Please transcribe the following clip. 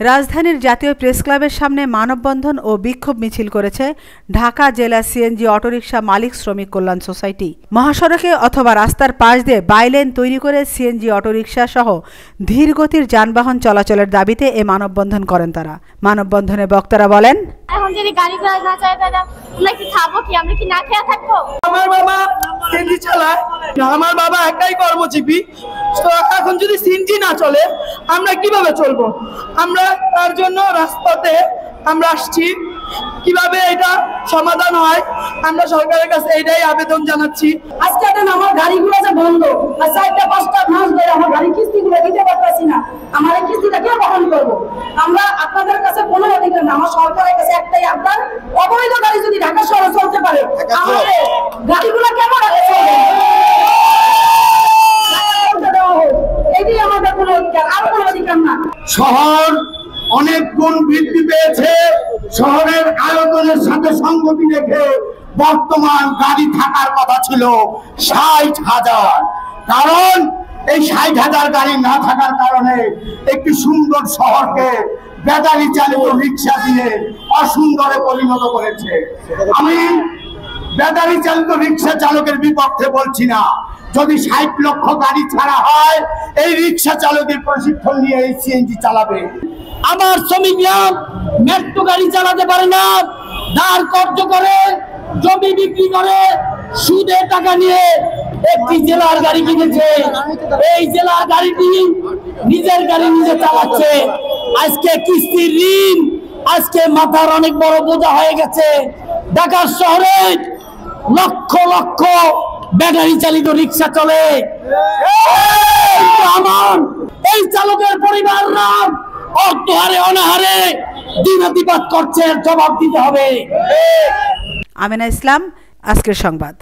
রাজধানীর জাতীয় প্রেস ক্লাবের সামনে মানববন্ধন ও বিক্ষোভ মিছিল করেছে ঢাকা জেলা সিএনজি অটোরিকশা মালিক শ্রমিক কল্যাণ সোসাইটি। মহাসড়কে অথবা রাস্তার পাশ দিয়ে বাইলেন তৈরি করে সিএনজি অটোরিকশা সহ ধীরগতির যানবাহন চলাচলের দাবিতে এ মানববন্ধন করেন তারা। মানববন্ধনে বক্তারা বলেন, এখন যদি গাড়ি ঘোড়া না চাই তাহলে আমরা কি খাবো, কি আমরা কি না খেয়ে থাকবো? আমার বাবা সিএনজি চালায়, আমার বাবা একাই কর্মজীবী। তো এখন যদি সিএনজি না চলে আমরা কিভাবে চলবো? আমরা তার জন্য রাস্তাতে আমরা আসছি, কিভাবে এটা সমাধান হয় আমরা সরকারের কাছে এটাই আবেদন জানাচ্ছি। আজকে আমার গাড়িগুলো যে বন্ধ, আর 4-5টা মাস ধরে আমার গাড়ি কিস্তিগুলো দিতে পারতেছি না, আমার এই কিস্তিটা কে বহন করবো? আমরা আপনাদের কাছে কোনো অধিকার না, আমার সরকারের কাছে একটাই আবদার, অবৈধ গাড়ি যদি ঢাকা শহরে চলতে পারে আমাদের গাড়িগুলো কেমন আগে চলবে, এটাই আমাদের কোনো অধিকার, আর কোনো অধিকার না। শহর অনেক গুণ বৃদ্ধি পেয়েছে, শহরের আয়তনের সাথে সঙ্গতি রেখে বর্তমান গাড়ি থাকার কথা ছিল 60,000, কারণ এই 60,000 গাড়ি না থাকার কারণে একটি সুন্দর শহরকে ব্যাটারি চালিত রিক্সা দিয়ে অসুন্দরে পরিণত করেছে। আমি ব্যাটারি চালিত রিক্সা চালকের বিপক্ষে বলছি না, যদি 60 লক্ষ গাড়ি ছাড়া হয় এই রিক্সা চালকের প্রশিক্ষণ নিয়ে এই সিএনজি চালাবে। আমার শ্রমিকরা মেট্রো গাড়ি চালাতে পারে না, ধার কর্জ করে, জমি বিক্রি করে, সুদে টাকা নিয়ে একটি জেলার গাড়ি কিনেছে। এই জেলার গাড়িটি নিজের গাড়ি নিজে চালাচ্ছে। আজকে কিস্তির ঋণ আজকে মাথার অনেক বড় বোঝা হয়ে গেছে। ঢাকার শহরে লক্ষ লক্ষ ব্যাটারি চালিত রিক্সা চলে। এই চালকের পরিবাররা অর্থহারে অনাহারে দিনাতিপাত করছে, জবাব দিতে হবে। আমিনা ইসলাম, আজকের সংবাদ।